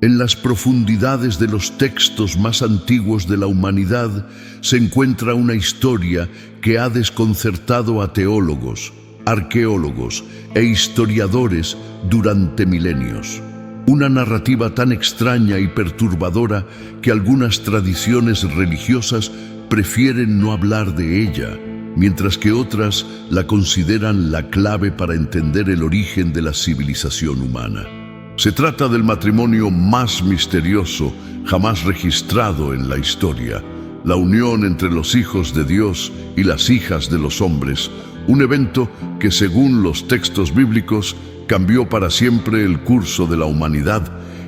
En las profundidades de los textos más antiguos de la humanidad se encuentra una historia que ha desconcertado a teólogos, arqueólogos e historiadores durante milenios. Una narrativa tan extraña y perturbadora que algunas tradiciones religiosas prefieren no hablar de ella, mientras que otras la consideran la clave para entender el origen de la civilización humana. Se trata del matrimonio más misterioso jamás registrado en la historia, la unión entre los hijos de Dios y las hijas de los hombres, un evento que, según los textos bíblicos, cambió para siempre el curso de la humanidad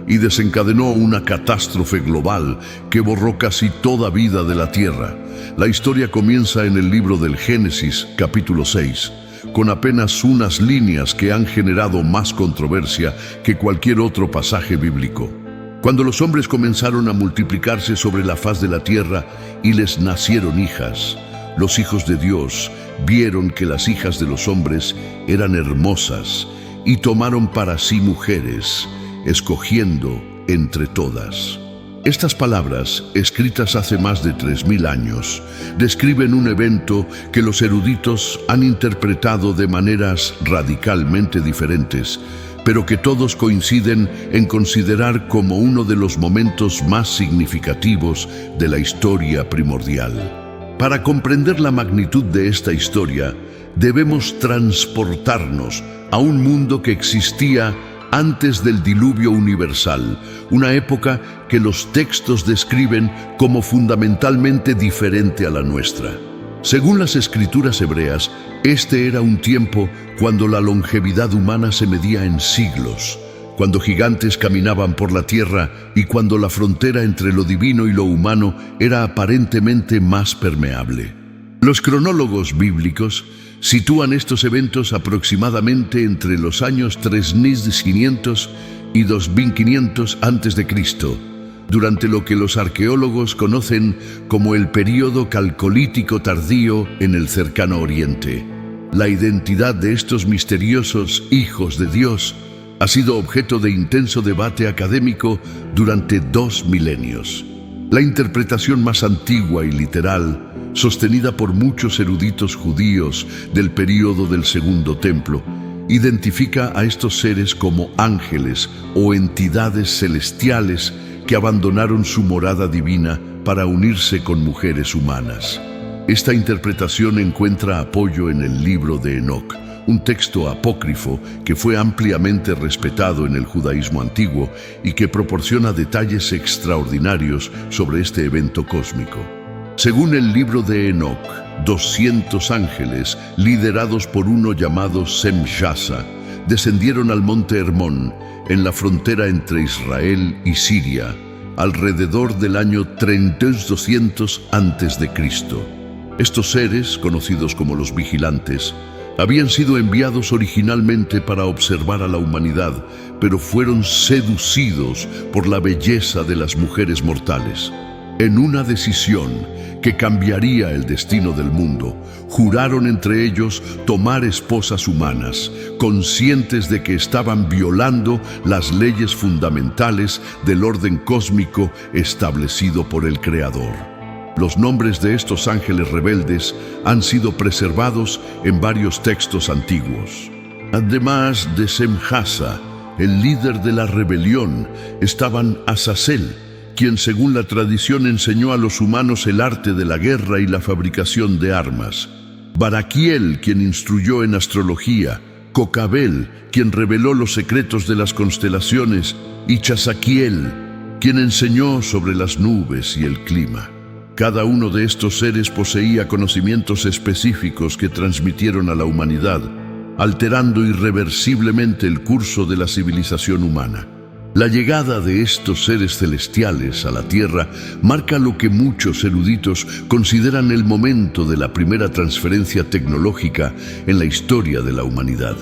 y desencadenó una catástrofe global que borró casi toda vida de la tierra. La historia comienza en el libro del Génesis, capítulo 6, con apenas unas líneas que han generado más controversia que cualquier otro pasaje bíblico. Cuando los hombres comenzaron a multiplicarse sobre la faz de la tierra y les nacieron hijas, los hijos de Dios vieron que las hijas de los hombres eran hermosas y tomaron para sí mujeres, escogiendo entre todas. Estas palabras, escritas hace más de 3000 años, describen un evento que los eruditos han interpretado de maneras radicalmente diferentes, pero que todos coinciden en considerar como uno de los momentos más significativos de la historia primordial. Para comprender la magnitud de esta historia, debemos transportarnos a un mundo que existía antes del diluvio universal, una época que los textos describen como fundamentalmente diferente a la nuestra. Según las escrituras hebreas, este era un tiempo cuando la longevidad humana se medía en siglos, cuando gigantes caminaban por la tierra y cuando la frontera entre lo divino y lo humano era aparentemente más permeable. Los cronólogos bíblicos sitúan estos eventos aproximadamente entre los años 3500 y 2500 a.C., durante lo que los arqueólogos conocen como el período calcolítico tardío en el cercano Oriente. La identidad de estos misteriosos hijos de Dios ha sido objeto de intenso debate académico durante 2 milenios. La interpretación más antigua y literal, sostenida por muchos eruditos judíos del período del Segundo Templo, identifica a estos seres como ángeles o entidades celestiales que abandonaron su morada divina para unirse con mujeres humanas. Esta interpretación encuentra apoyo en el libro de Enoc, un texto apócrifo que fue ampliamente respetado en el judaísmo antiguo y que proporciona detalles extraordinarios sobre este evento cósmico. Según el libro de Enoc, 200 ángeles, liderados por uno llamado Semjasa, descendieron al monte Hermón, en la frontera entre Israel y Siria, alrededor del año 3200 a.C. Estos seres, conocidos como los vigilantes, habían sido enviados originalmente para observar a la humanidad, pero fueron seducidos por la belleza de las mujeres mortales. En una decisión que cambiaría el destino del mundo, juraron entre ellos tomar esposas humanas, conscientes de que estaban violando las leyes fundamentales del orden cósmico establecido por el Creador. Los nombres de estos ángeles rebeldes han sido preservados en varios textos antiguos. Además de Semjasa, el líder de la rebelión, estaban Azazel, quien según la tradición enseñó a los humanos el arte de la guerra y la fabricación de armas; Baraquiel, quien instruyó en astrología; Cocabel, quien reveló los secretos de las constelaciones; y Chasaquiel, quien enseñó sobre las nubes y el clima. Cada uno de estos seres poseía conocimientos específicos que transmitieron a la humanidad, alterando irreversiblemente el curso de la civilización humana. La llegada de estos seres celestiales a la Tierra marca lo que muchos eruditos consideran el momento de la primera transferencia tecnológica en la historia de la humanidad.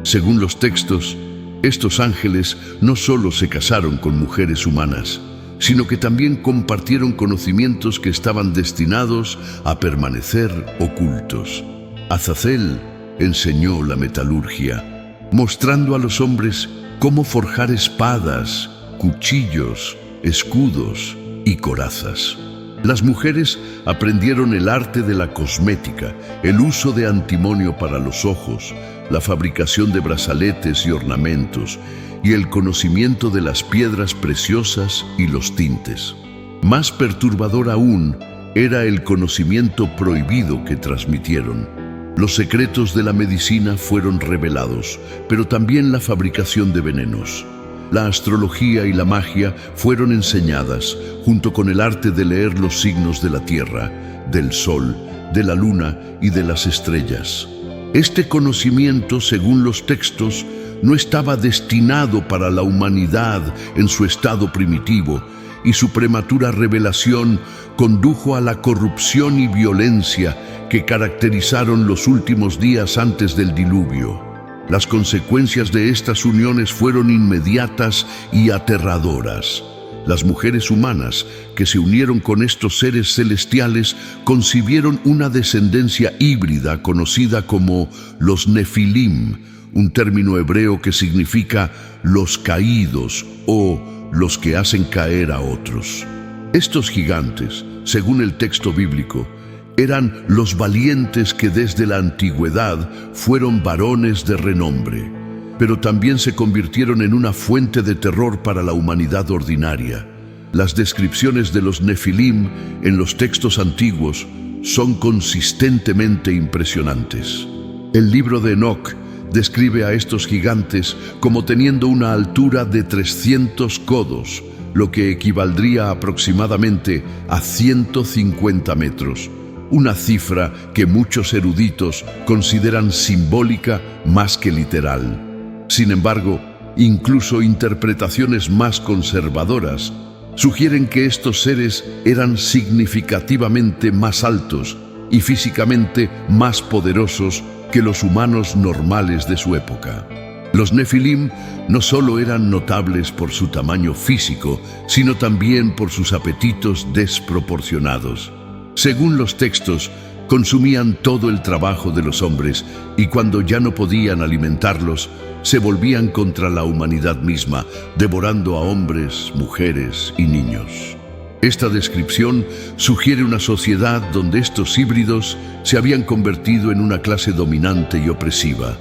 Según los textos, estos ángeles no solo se casaron con mujeres humanas, sino que también compartieron conocimientos que estaban destinados a permanecer ocultos. Azazel enseñó la metalurgia, mostrando a los hombres cómo forjar espadas cuchillos, escudos y corazas. Las mujeres aprendieron el arte de la cosmética, el uso de antimonio para los ojos, la fabricación de brazaletes y ornamentos, y el conocimiento de las piedras preciosas y los tintes. Más perturbador aún era el conocimiento prohibido que transmitieron. Los secretos de la medicina fueron revelados, pero también la fabricación de venenos. La astrología y la magia fueron enseñadas, junto con el arte de leer los signos de la tierra, del sol, de la luna y de las estrellas. Este conocimiento, según los textos, no estaba destinado para la humanidad en su estado primitivo, y su prematura revelación condujo a la corrupción y violencia que caracterizaron los últimos días antes del diluvio. Las consecuencias de estas uniones fueron inmediatas y aterradoras. Las mujeres humanas que se unieron con estos seres celestiales concibieron una descendencia híbrida conocida como los Nefilim, un término hebreo que significa los caídos o los que hacen caer a otros. Estos gigantes, según el texto bíblico, eran los valientes que desde la antigüedad fueron varones de renombre, pero también se convirtieron en una fuente de terror para la humanidad ordinaria. Las descripciones de los Nefilim en los textos antiguos son consistentemente impresionantes. El libro de Enoc describe a estos gigantes como teniendo una altura de 300 codos, lo que equivaldría aproximadamente a 150 metros. Una cifra que muchos eruditos consideran simbólica más que literal. Sin embargo, incluso interpretaciones más conservadoras sugieren que estos seres eran significativamente más altos y físicamente más poderosos que los humanos normales de su época. Los Nefilim no solo eran notables por su tamaño físico, sino también por sus apetitos desproporcionados. Según los textos, consumían todo el trabajo de los hombres y cuando ya no podían alimentarlos, se volvían contra la humanidad misma, devorando a hombres, mujeres y niños. Esta descripción sugiere una sociedad donde estos híbridos se habían convertido en una clase dominante y opresiva,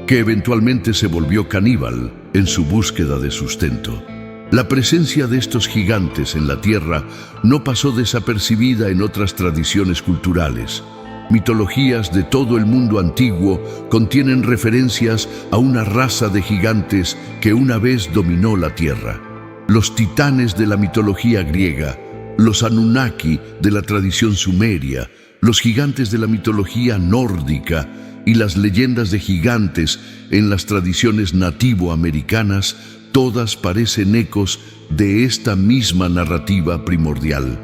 que eventualmente se volvió caníbal en su búsqueda de sustento. La presencia de estos gigantes en la tierra no pasó desapercibida en otras tradiciones culturales. Mitologías de todo el mundo antiguo contienen referencias a una raza de gigantes que una vez dominó la tierra. Los titanes de la mitología griega, los Anunnaki de la tradición sumeria, los gigantes de la mitología nórdica y las leyendas de gigantes en las tradiciones nativoamericanas, todas parecen ecos de esta misma narrativa primordial.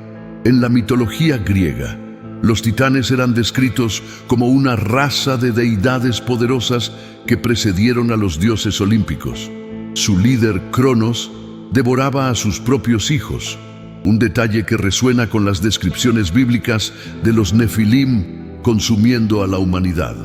En la mitología griega, los titanes eran descritos como una raza de deidades poderosas que precedieron a los dioses olímpicos. Su líder, Cronos, devoraba a sus propios hijos, un detalle que resuena con las descripciones bíblicas de los Nefilim consumiendo a la humanidad.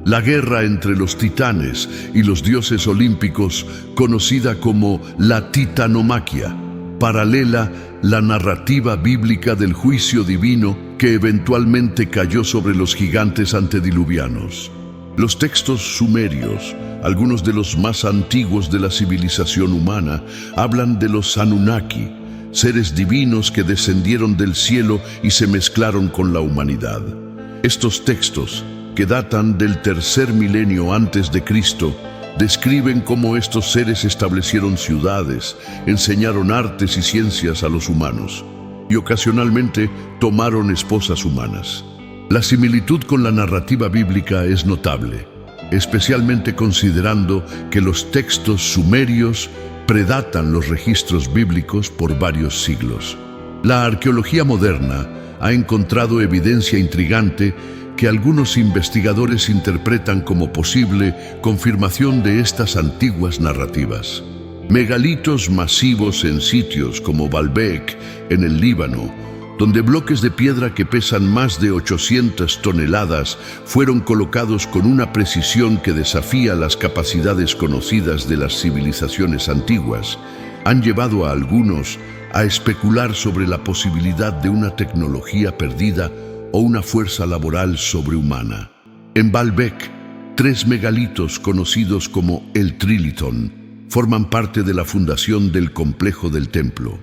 La guerra entre los titanes y los dioses olímpicos, conocida como la titanomaquia, paralela la narrativa bíblica del juicio divino que eventualmente cayó sobre los gigantes antediluvianos. Los textos sumerios, algunos de los más antiguos de la civilización humana, hablan de los Anunnaki, seres divinos que descendieron del cielo y se mezclaron con la humanidad. Estos textos, que datan del tercer milenio antes de Cristo, describen cómo estos seres establecieron ciudades, enseñaron artes y ciencias a los humanos, y ocasionalmente tomaron esposas humanas. La similitud con la narrativa bíblica es notable, especialmente considerando que los textos sumerios predatan los registros bíblicos por varios siglos. La arqueología moderna ha encontrado evidencia intrigante que algunos investigadores interpretan como posible confirmación de estas antiguas narrativas. Megalitos masivos en sitios como Baalbek, en el Líbano, donde bloques de piedra que pesan más de 800 toneladas fueron colocados con una precisión que desafía las capacidades conocidas de las civilizaciones antiguas, han llevado a algunos a especular sobre la posibilidad de una tecnología perdida o una fuerza laboral sobrehumana. En Baalbek, 3 megalitos conocidos como el Trilithon forman parte de la fundación del complejo del templo.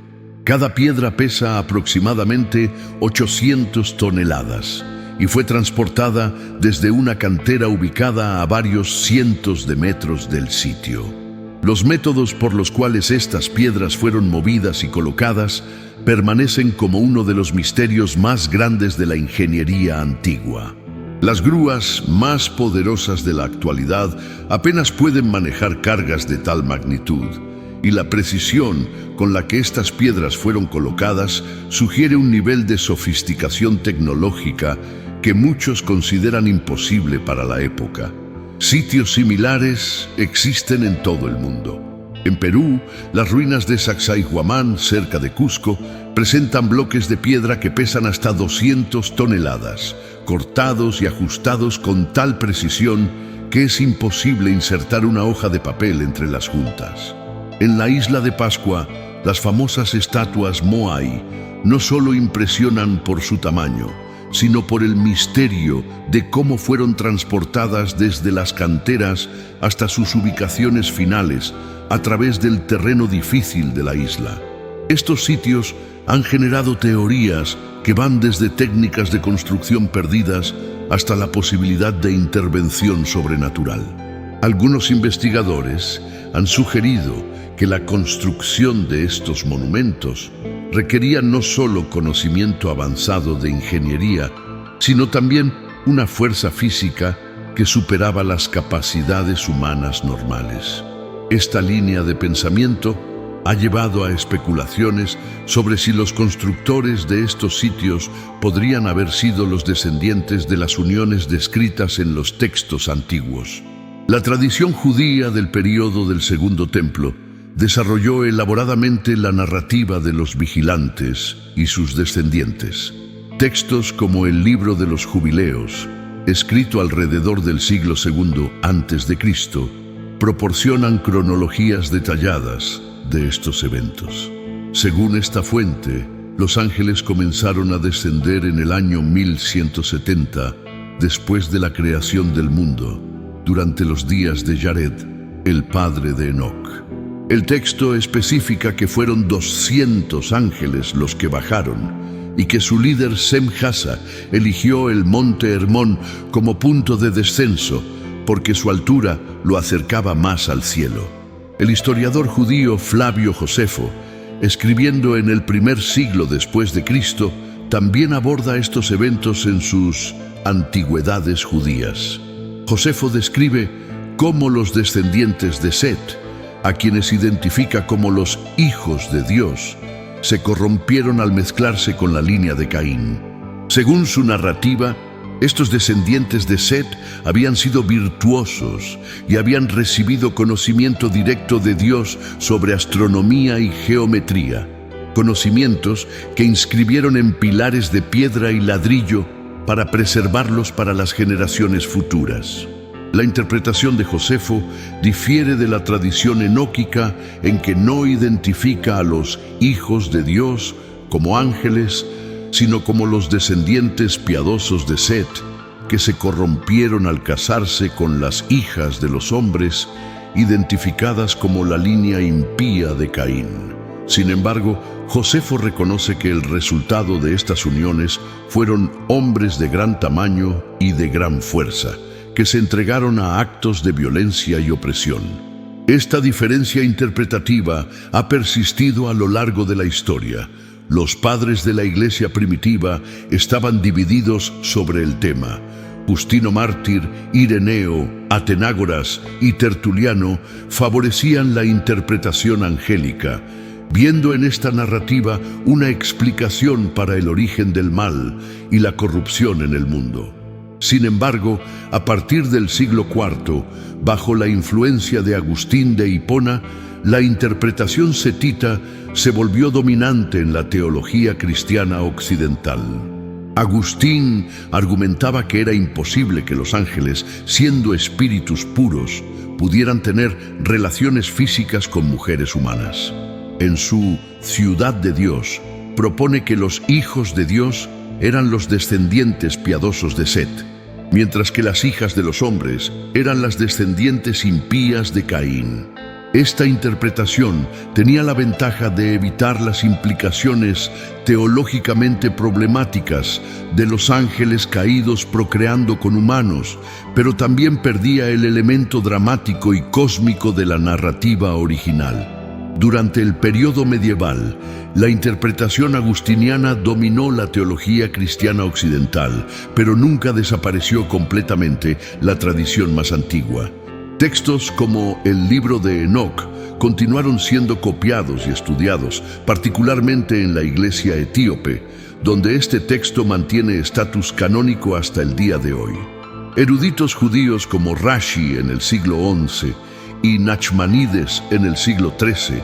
Cada piedra pesa aproximadamente 800 toneladas y fue transportada desde una cantera ubicada a varios cientos de metros del sitio. Los métodos por los cuales estas piedras fueron movidas y colocadas permanecen como uno de los misterios más grandes de la ingeniería antigua. Las grúas más poderosas de la actualidad apenas pueden manejar cargas de tal magnitud, y la precisión con la que estas piedras fueron colocadas sugiere un nivel de sofisticación tecnológica que muchos consideran imposible para la época. Sitios similares existen en todo el mundo. En Perú, las ruinas de Sacsayhuamán, cerca de Cusco, presentan bloques de piedra que pesan hasta 200 toneladas, cortados y ajustados con tal precisión que es imposible insertar una hoja de papel entre las juntas. En la isla de Pascua, las famosas estatuas Moai no solo impresionan por su tamaño, sino por el misterio de cómo fueron transportadas desde las canteras hasta sus ubicaciones finales a través del terreno difícil de la isla. Estos sitios han generado teorías que van desde técnicas de construcción perdidas hasta la posibilidad de intervención sobrenatural. Algunos investigadores han sugerido que la construcción de estos monumentos requería no solo conocimiento avanzado de ingeniería, sino también una fuerza física que superaba las capacidades humanas normales. Esta línea de pensamiento ha llevado a especulaciones sobre si los constructores de estos sitios podrían haber sido los descendientes de las uniones descritas en los textos antiguos. La tradición judía del período del Segundo Templo desarrolló elaboradamente la narrativa de los vigilantes y sus descendientes. Textos como el Libro de los Jubileos, escrito alrededor del siglo II a.C., proporcionan cronologías detalladas de estos eventos. Según esta fuente, los ángeles comenzaron a descender en el año 1170, después de la creación del mundo, durante los días de Jared, el padre de Enoc. El texto especifica que fueron 200 ángeles los que bajaron y que su líder Sem-Hasa eligió el monte Hermón como punto de descenso porque su altura lo acercaba más al cielo. El historiador judío Flavio Josefo, escribiendo en el primer siglo después de Cristo, también aborda estos eventos en sus Antigüedades judías. Josefo describe cómo los descendientes de Set, a quienes identifica como los hijos de Dios, se corrompieron al mezclarse con la línea de Caín. Según su narrativa, estos descendientes de Set habían sido virtuosos y habían recibido conocimiento directo de Dios sobre astronomía y geometría, conocimientos que inscribieron en pilares de piedra y ladrillo para preservarlos para las generaciones futuras. La interpretación de Josefo difiere de la tradición enóquica en que no identifica a los hijos de Dios como ángeles, sino como los descendientes piadosos de Set, que se corrompieron al casarse con las hijas de los hombres, identificadas como la línea impía de Caín. Sin embargo, Josefo reconoce que el resultado de estas uniones fueron hombres de gran tamaño y de gran fuerza, que se entregaron a actos de violencia y opresión. Esta diferencia interpretativa ha persistido a lo largo de la historia. Los padres de la Iglesia primitiva estaban divididos sobre el tema. Justino Mártir, Ireneo, Atenágoras y Tertuliano favorecían la interpretación angélica, viendo en esta narrativa una explicación para el origen del mal y la corrupción en el mundo. Sin embargo, a partir del siglo IV, bajo la influencia de Agustín de Hipona, la interpretación setita se volvió dominante en la teología cristiana occidental. Agustín argumentaba que era imposible que los ángeles, siendo espíritus puros, pudieran tener relaciones físicas con mujeres humanas. en su Ciudad de Dios, propone que los hijos de Dios eran los descendientes piadosos de Set, mientras que las hijas de los hombres eran las descendientes impías de Caín. Esta interpretación tenía la ventaja de evitar las implicaciones teológicamente problemáticas de los ángeles caídos procreando con humanos, pero también perdía el elemento dramático y cósmico de la narrativa original. Durante el período medieval, la interpretación agustiniana dominó la teología cristiana occidental, pero nunca desapareció completamente la tradición más antigua. Textos como el libro de Enoc continuaron siendo copiados y estudiados, particularmente en la iglesia etíope, donde este texto mantiene estatus canónico hasta el día de hoy. Eruditos judíos como Rashi en el siglo XI y Nachmanides en el siglo XIII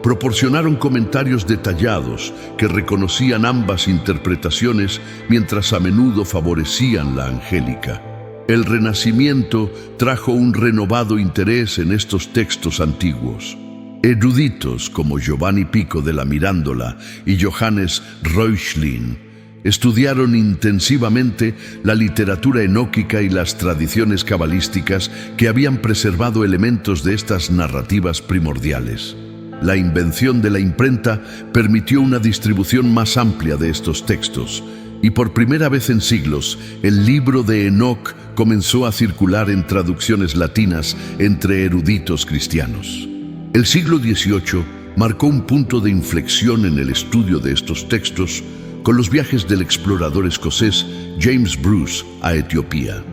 proporcionaron comentarios detallados que reconocían ambas interpretaciones, mientras a menudo favorecían la angélica. El Renacimiento trajo un renovado interés en estos textos antiguos. Eruditos como Giovanni Pico de la Mirandola y Johannes Reuchlin estudiaron intensivamente la literatura enóquica y las tradiciones cabalísticas que habían preservado elementos de estas narrativas primordiales. La invención de la imprenta permitió una distribución más amplia de estos textos, y por primera vez en siglos, el libro de Enoc comenzó a circular en traducciones latinas entre eruditos cristianos. El siglo XVIII marcó un punto de inflexión en el estudio de estos textos con los viajes del explorador escocés James Bruce a Etiopía.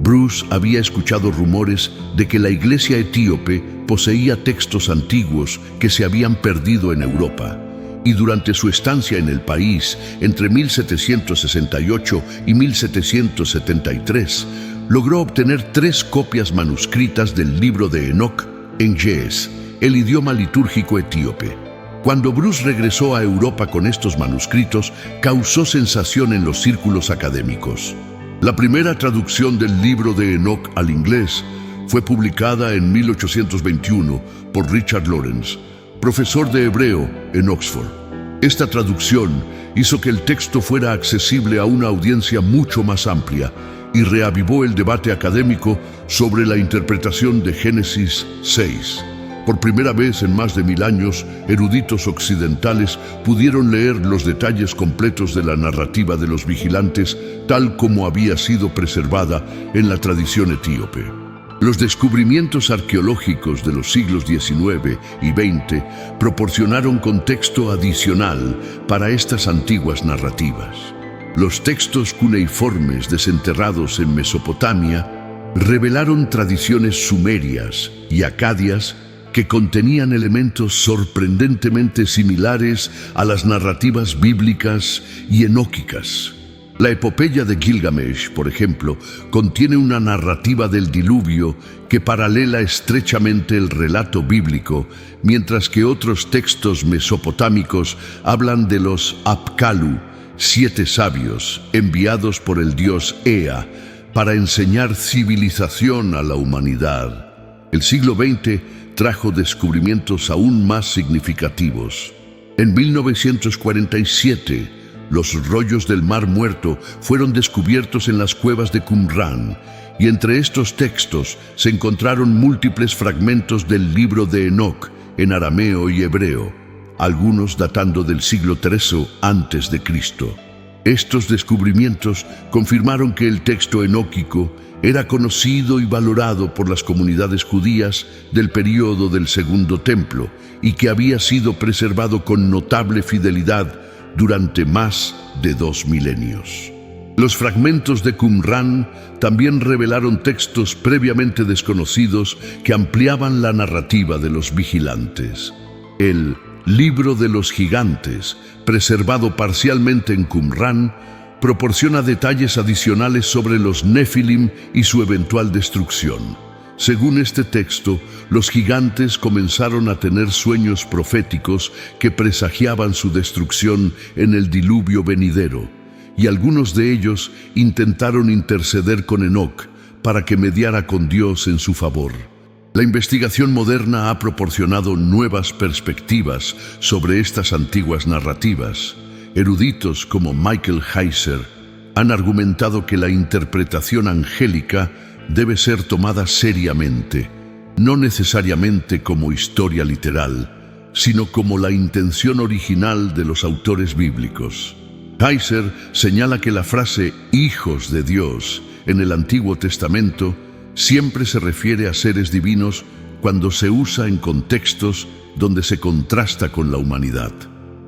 Bruce había escuchado rumores de que la iglesia etíope poseía textos antiguos que se habían perdido en Europa, y durante su estancia en el país, entre 1768 y 1773, logró obtener 3 copias manuscritas del libro de Enoc en Ge'ez, el idioma litúrgico etíope. Cuando Bruce regresó a Europa con estos manuscritos, causó sensación en los círculos académicos. La primera traducción del libro de Enoc al inglés fue publicada en 1821 por Richard Lawrence, profesor de hebreo en Oxford. Esta traducción hizo que el texto fuera accesible a una audiencia mucho más amplia y reavivó el debate académico sobre la interpretación de Génesis 6. Por primera vez en más de 1000 años, eruditos occidentales pudieron leer los detalles completos de la narrativa de los vigilantes, tal como había sido preservada en la tradición etíope. Los descubrimientos arqueológicos de los siglos XIX y XX proporcionaron contexto adicional para estas antiguas narrativas. Los textos cuneiformes desenterrados en Mesopotamia revelaron tradiciones sumerias y acadias que contenían elementos sorprendentemente similares a las narrativas bíblicas y enóquicas. La epopeya de Gilgamesh, por ejemplo, contiene una narrativa del diluvio que paralela estrechamente el relato bíblico, mientras que otros textos mesopotámicos hablan de los Apkallu, 7 sabios enviados por el dios Ea para enseñar civilización a la humanidad. El siglo XX trajo descubrimientos aún más significativos. En 1947, los rollos del Mar Muerto fueron descubiertos en las cuevas de Qumran, y entre estos textos se encontraron múltiples fragmentos del libro de Enoc en arameo y hebreo, algunos datando del siglo III a.C. Estos descubrimientos confirmaron que el texto enóquico era conocido y valorado por las comunidades judías del período del Segundo Templo y que había sido preservado con notable fidelidad durante más de 2 milenios. Los fragmentos de Qumran también revelaron textos previamente desconocidos que ampliaban la narrativa de los vigilantes. El Libro de los Gigantes, preservado parcialmente en Qumran, proporciona detalles adicionales sobre los Nefilim y su eventual destrucción. Según este texto, los gigantes comenzaron a tener sueños proféticos que presagiaban su destrucción en el diluvio venidero, y algunos de ellos intentaron interceder con Enoc para que mediara con Dios en su favor. La investigación moderna ha proporcionado nuevas perspectivas sobre estas antiguas narrativas. Eruditos como Michael Heiser han argumentado que la interpretación angélica debe ser tomada seriamente, no necesariamente como historia literal, sino como la intención original de los autores bíblicos. Heiser señala que la frase «hijos de Dios» en el Antiguo Testamento siempre se refiere a seres divinos cuando se usa en contextos donde se contrasta con la humanidad.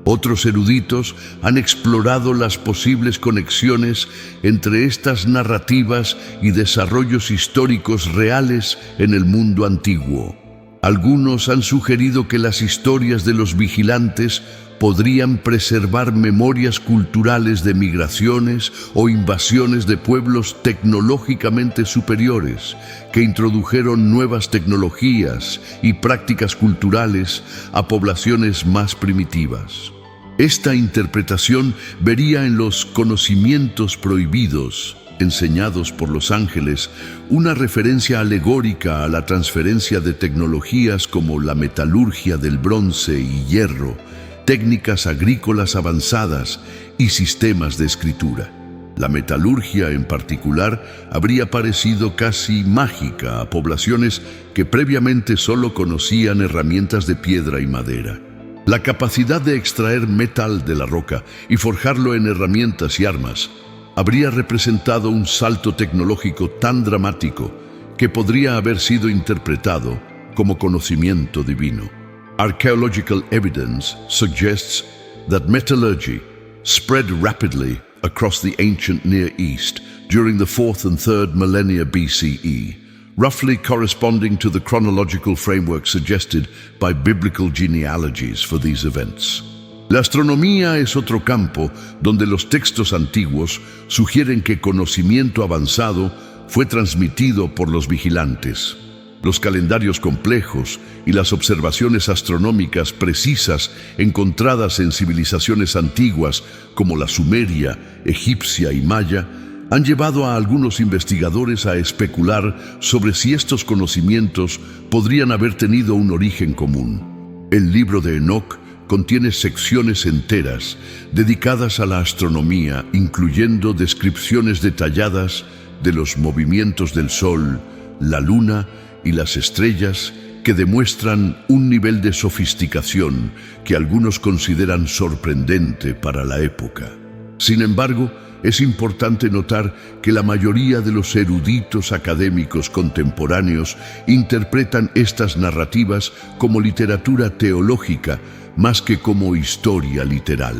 Otros eruditos han explorado las posibles conexiones entre estas narrativas y desarrollos históricos reales en el mundo antiguo. Algunos han sugerido que las historias de los vigilantes podrían preservar memorias culturales de migraciones o invasiones de pueblos tecnológicamente superiores que introdujeron nuevas tecnologías y prácticas culturales a poblaciones más primitivas. Esta interpretación vería en los conocimientos prohibidos enseñados por los ángeles una referencia alegórica a la transferencia de tecnologías como la metalurgia del bronce y hierro, técnicas agrícolas avanzadas y sistemas de escritura. La metalurgia en particular habría parecido casi mágica a poblaciones que previamente solo conocían herramientas de piedra y madera. La capacidad de extraer metal de la roca y forjarlo en herramientas y armas habría representado un salto tecnológico tan dramático que podría haber sido interpretado como conocimiento divino. Archaeological evidence suggests that metallurgy spread rapidly across the ancient Near East during the 4th and 3rd millennia BCE, roughly corresponding to the chronological framework suggested by biblical genealogies for these events. La astronomía es otro campo donde los textos antiguos sugieren que conocimiento avanzado fue transmitido por los vigilantes. Los calendarios complejos y las observaciones astronómicas precisas encontradas en civilizaciones antiguas como la sumeria, egipcia y maya han llevado a algunos investigadores a especular sobre si estos conocimientos podrían haber tenido un origen común. El libro de Enoc contiene secciones enteras dedicadas a la astronomía, incluyendo descripciones detalladas de los movimientos del Sol, la Luna y las estrellas que demuestran un nivel de sofisticación que algunos consideran sorprendente para la época. Sin embargo, es importante notar que la mayoría de los eruditos académicos contemporáneos interpretan estas narrativas como literatura teológica más que como historia literal.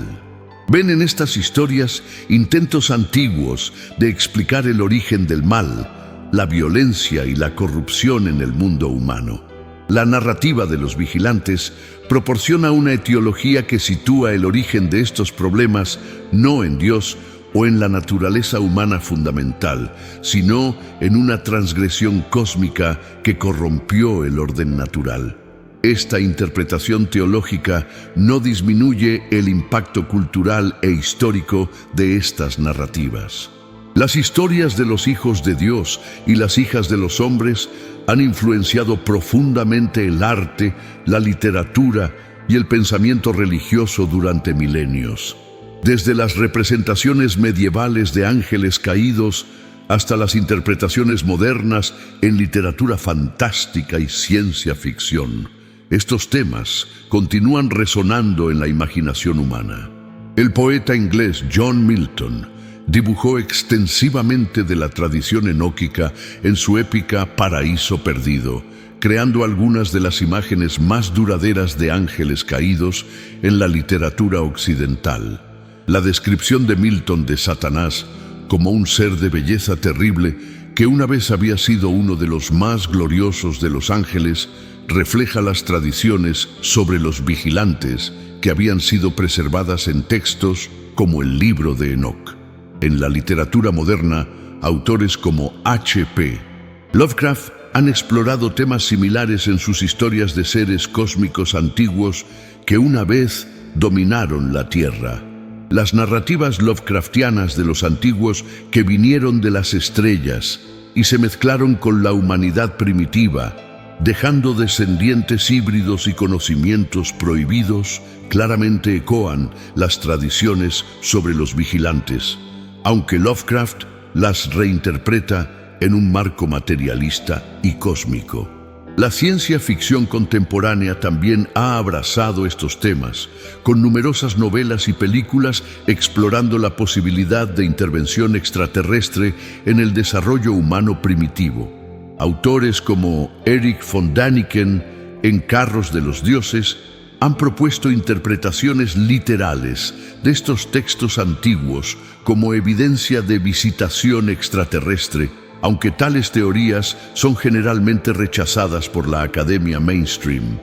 Ven en estas historias intentos antiguos de explicar el origen del mal, la violencia y la corrupción en el mundo humano. La narrativa de los vigilantes proporciona una etiología que sitúa el origen de estos problemas no en Dios o en la naturaleza humana fundamental, sino en una transgresión cósmica que corrompió el orden natural. Esta interpretación teológica no disminuye el impacto cultural e histórico de estas narrativas. Las historias de los hijos de Dios y las hijas de los hombres han influenciado profundamente el arte, la literatura y el pensamiento religioso durante milenios. Desde las representaciones medievales de ángeles caídos hasta las interpretaciones modernas en literatura fantástica y ciencia ficción, estos temas continúan resonando en la imaginación humana. El poeta inglés John Milton dibujó extensivamente de la tradición enóquica en su épica Paraíso Perdido, creando algunas de las imágenes más duraderas de ángeles caídos en la literatura occidental. La descripción de Milton de Satanás como un ser de belleza terrible que una vez había sido uno de los más gloriosos de los ángeles refleja las tradiciones sobre los vigilantes que habían sido preservadas en textos como el libro de Enoc. En la literatura moderna, autores como H.P. Lovecraft han explorado temas similares en sus historias de seres cósmicos antiguos que una vez dominaron la Tierra. Las narrativas Lovecraftianas de los antiguos que vinieron de las estrellas y se mezclaron con la humanidad primitiva dejando descendientes híbridos y conocimientos prohibidos, claramente ecoan las tradiciones sobre los vigilantes, aunque Lovecraft las reinterpreta en un marco materialista y cósmico. La ciencia ficción contemporánea también ha abrazado estos temas, con numerosas novelas y películas explorando la posibilidad de intervención extraterrestre en el desarrollo humano primitivo. Autores como Erich von Däniken, en Carros de los Dioses, han propuesto interpretaciones literales de estos textos antiguos como evidencia de visitación extraterrestre, aunque tales teorías son generalmente rechazadas por la academia mainstream.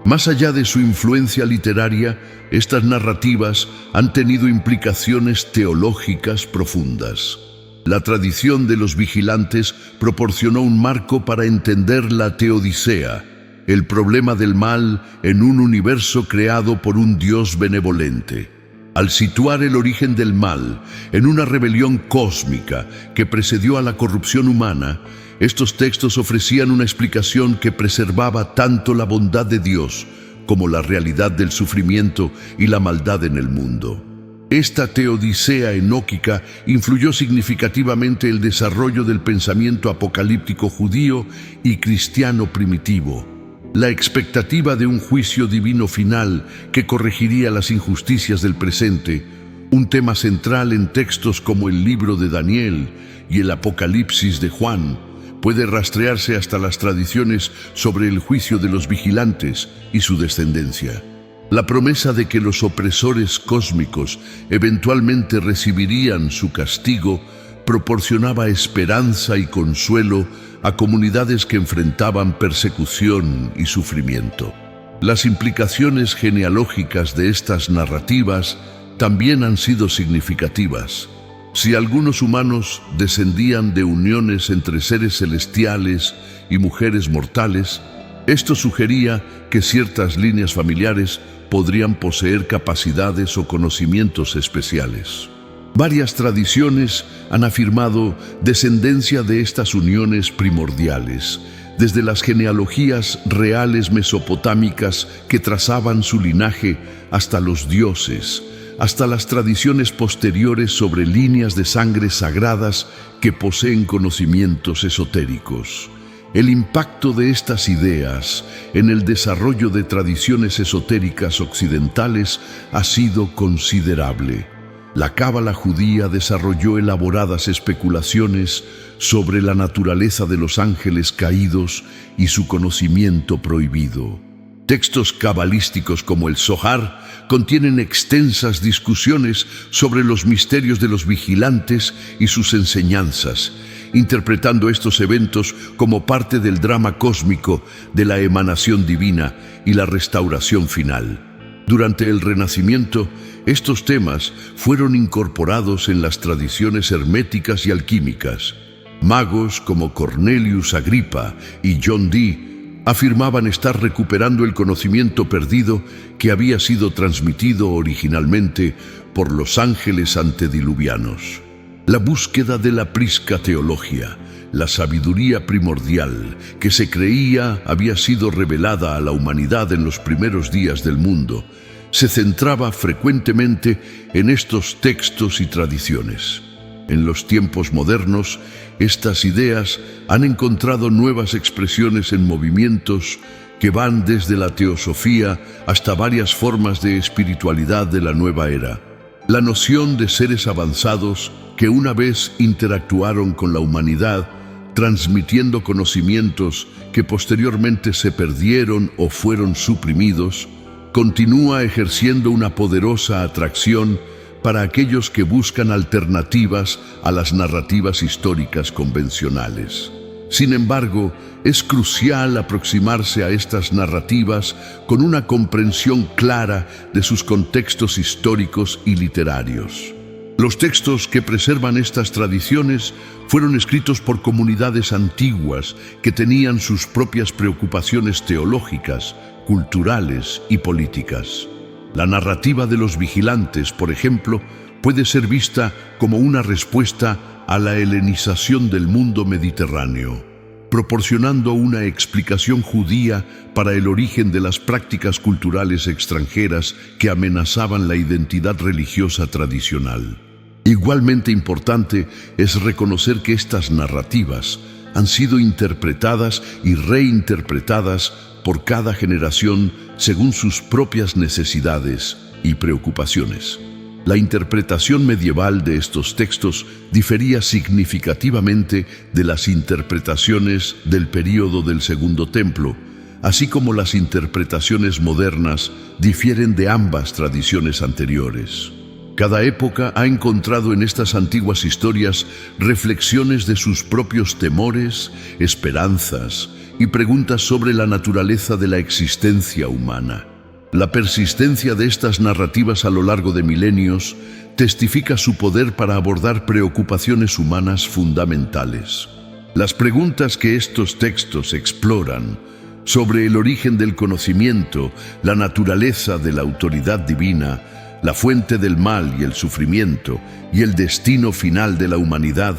Más allá de su influencia literaria, estas narrativas han tenido implicaciones teológicas profundas. La tradición de los vigilantes proporcionó un marco para entender la teodicea, el problema del mal en un universo creado por un Dios benevolente. Al situar el origen del mal en una rebelión cósmica que precedió a la corrupción humana, estos textos ofrecían una explicación que preservaba tanto la bondad de Dios como la realidad del sufrimiento y la maldad en el mundo. Esta teodicea enóquica influyó significativamente el desarrollo del pensamiento apocalíptico judío y cristiano primitivo. La expectativa de un juicio divino final que corregiría las injusticias del presente, un tema central en textos como el libro de Daniel y el Apocalipsis de Juan, puede rastrearse hasta las tradiciones sobre el juicio de los vigilantes y su descendencia. La promesa de que los opresores cósmicos eventualmente recibirían su castigo proporcionaba esperanza y consuelo a comunidades que enfrentaban persecución y sufrimiento. Las implicaciones genealógicas de estas narrativas también han sido significativas. Si algunos humanos descendían de uniones entre seres celestiales y mujeres mortales, esto sugería que ciertas líneas familiares podrían poseer capacidades o conocimientos especiales. Varias tradiciones han afirmado descendencia de estas uniones primordiales, desde las genealogías reales mesopotámicas que trazaban su linaje hasta los dioses, hasta las tradiciones posteriores sobre líneas de sangre sagradas que poseen conocimientos esotéricos. El impacto de estas ideas en el desarrollo de tradiciones esotéricas occidentales ha sido considerable. La cábala judía desarrolló elaboradas especulaciones sobre la naturaleza de los ángeles caídos y su conocimiento prohibido. Textos cabalísticos como el Zohar contienen extensas discusiones sobre los misterios de los vigilantes y sus enseñanzas, interpretando estos eventos como parte del drama cósmico de la emanación divina y la restauración final. Durante el Renacimiento, estos temas fueron incorporados en las tradiciones herméticas y alquímicas. Magos como Cornelius Agrippa y John Dee afirmaban estar recuperando el conocimiento perdido que había sido transmitido originalmente por los ángeles antediluvianos. La búsqueda de la priscateología, la sabiduría primordial que se creía había sido revelada a la humanidad en los primeros días del mundo, se centraba frecuentemente en estos textos y tradiciones. En los tiempos modernos, estas ideas han encontrado nuevas expresiones en movimientos que van desde la teosofía hasta varias formas de espiritualidad de la nueva era. La noción de seres avanzados que una vez interactuaron con la humanidad, transmitiendo conocimientos que posteriormente se perdieron o fueron suprimidos, continúa ejerciendo una poderosa atracción para aquellos que buscan alternativas a las narrativas históricas convencionales. Sin embargo, es crucial aproximarse a estas narrativas con una comprensión clara de sus contextos históricos y literarios. Los textos que preservan estas tradiciones fueron escritos por comunidades antiguas que tenían sus propias preocupaciones teológicas, culturales y políticas. La narrativa de los vigilantes, por ejemplo, puede ser vista como una respuesta a la helenización del mundo mediterráneo. proporcionando una explicación judía para el origen de las prácticas culturales extranjeras que amenazaban la identidad religiosa tradicional. Igualmente importante es reconocer que estas narrativas han sido interpretadas y reinterpretadas por cada generación según sus propias necesidades y preocupaciones. La interpretación medieval de estos textos difería significativamente de las interpretaciones del período del Segundo Templo, así como las interpretaciones modernas difieren de ambas tradiciones anteriores. Cada época ha encontrado en estas antiguas historias reflexiones de sus propios temores, esperanzas y preguntas sobre la naturaleza de la existencia humana. La persistencia de estas narrativas a lo largo de milenios testifica su poder para abordar preocupaciones humanas fundamentales. Las preguntas que estos textos exploran sobre el origen del conocimiento, la naturaleza de la autoridad divina, la fuente del mal y el sufrimiento, y el destino final de la humanidad,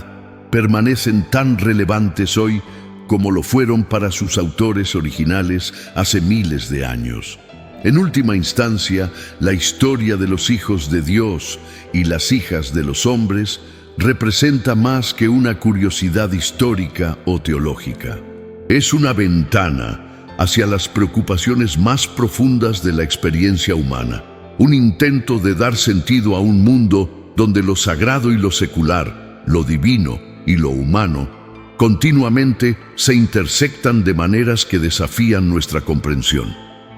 permanecen tan relevantes hoy como lo fueron para sus autores originales hace miles de años. En última instancia, la historia de los hijos de Dios y las hijas de los hombres representa más que una curiosidad histórica o teológica. Es una ventana hacia las preocupaciones más profundas de la experiencia humana. Un intento de dar sentido a un mundo donde lo sagrado y lo secular, lo divino y lo humano, continuamente se intersectan de maneras que desafían nuestra comprensión.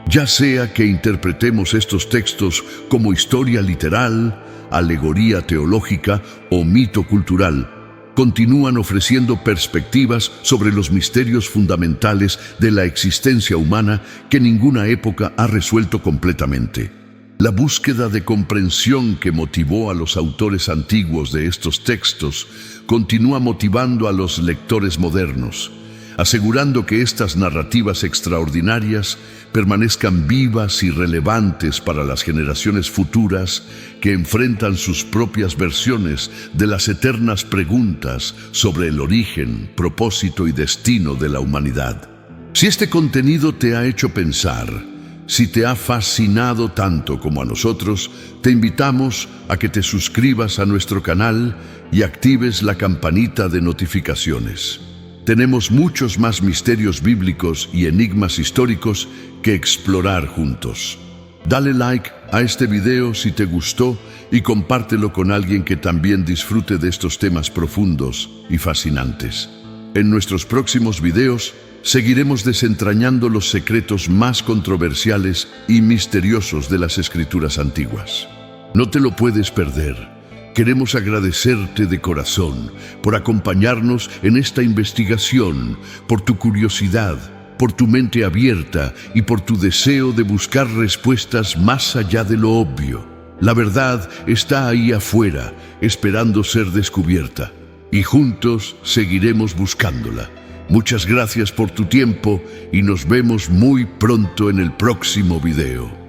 Ya sea que interpretemos estos textos como historia literal, alegoría teológica o mito cultural, continúan ofreciendo perspectivas sobre los misterios fundamentales de la existencia humana que ninguna época ha resuelto completamente. La búsqueda de comprensión que motivó a los autores antiguos de estos textos continúa motivando a los lectores modernos, asegurando que estas narrativas extraordinarias permanezcan vivas y relevantes para las generaciones futuras que enfrentan sus propias versiones de las eternas preguntas sobre el origen, propósito y destino de la humanidad. Si este contenido te ha hecho pensar, si te ha fascinado tanto como a nosotros, te invitamos a que te suscribas a nuestro canal y actives la campanita de notificaciones. Tenemos muchos más misterios bíblicos y enigmas históricos que explorar juntos. Dale like a este video si te gustó y compártelo con alguien que también disfrute de estos temas profundos y fascinantes. En nuestros próximos videos seguiremos desentrañando los secretos más controversiales y misteriosos de las Escrituras antiguas. No te lo puedes perder. Queremos agradecerte de corazón por acompañarnos en esta investigación, por tu curiosidad, por tu mente abierta y por tu deseo de buscar respuestas más allá de lo obvio. La verdad está ahí afuera, esperando ser descubierta, y juntos seguiremos buscándola. Muchas gracias por tu tiempo y nos vemos muy pronto en el próximo video.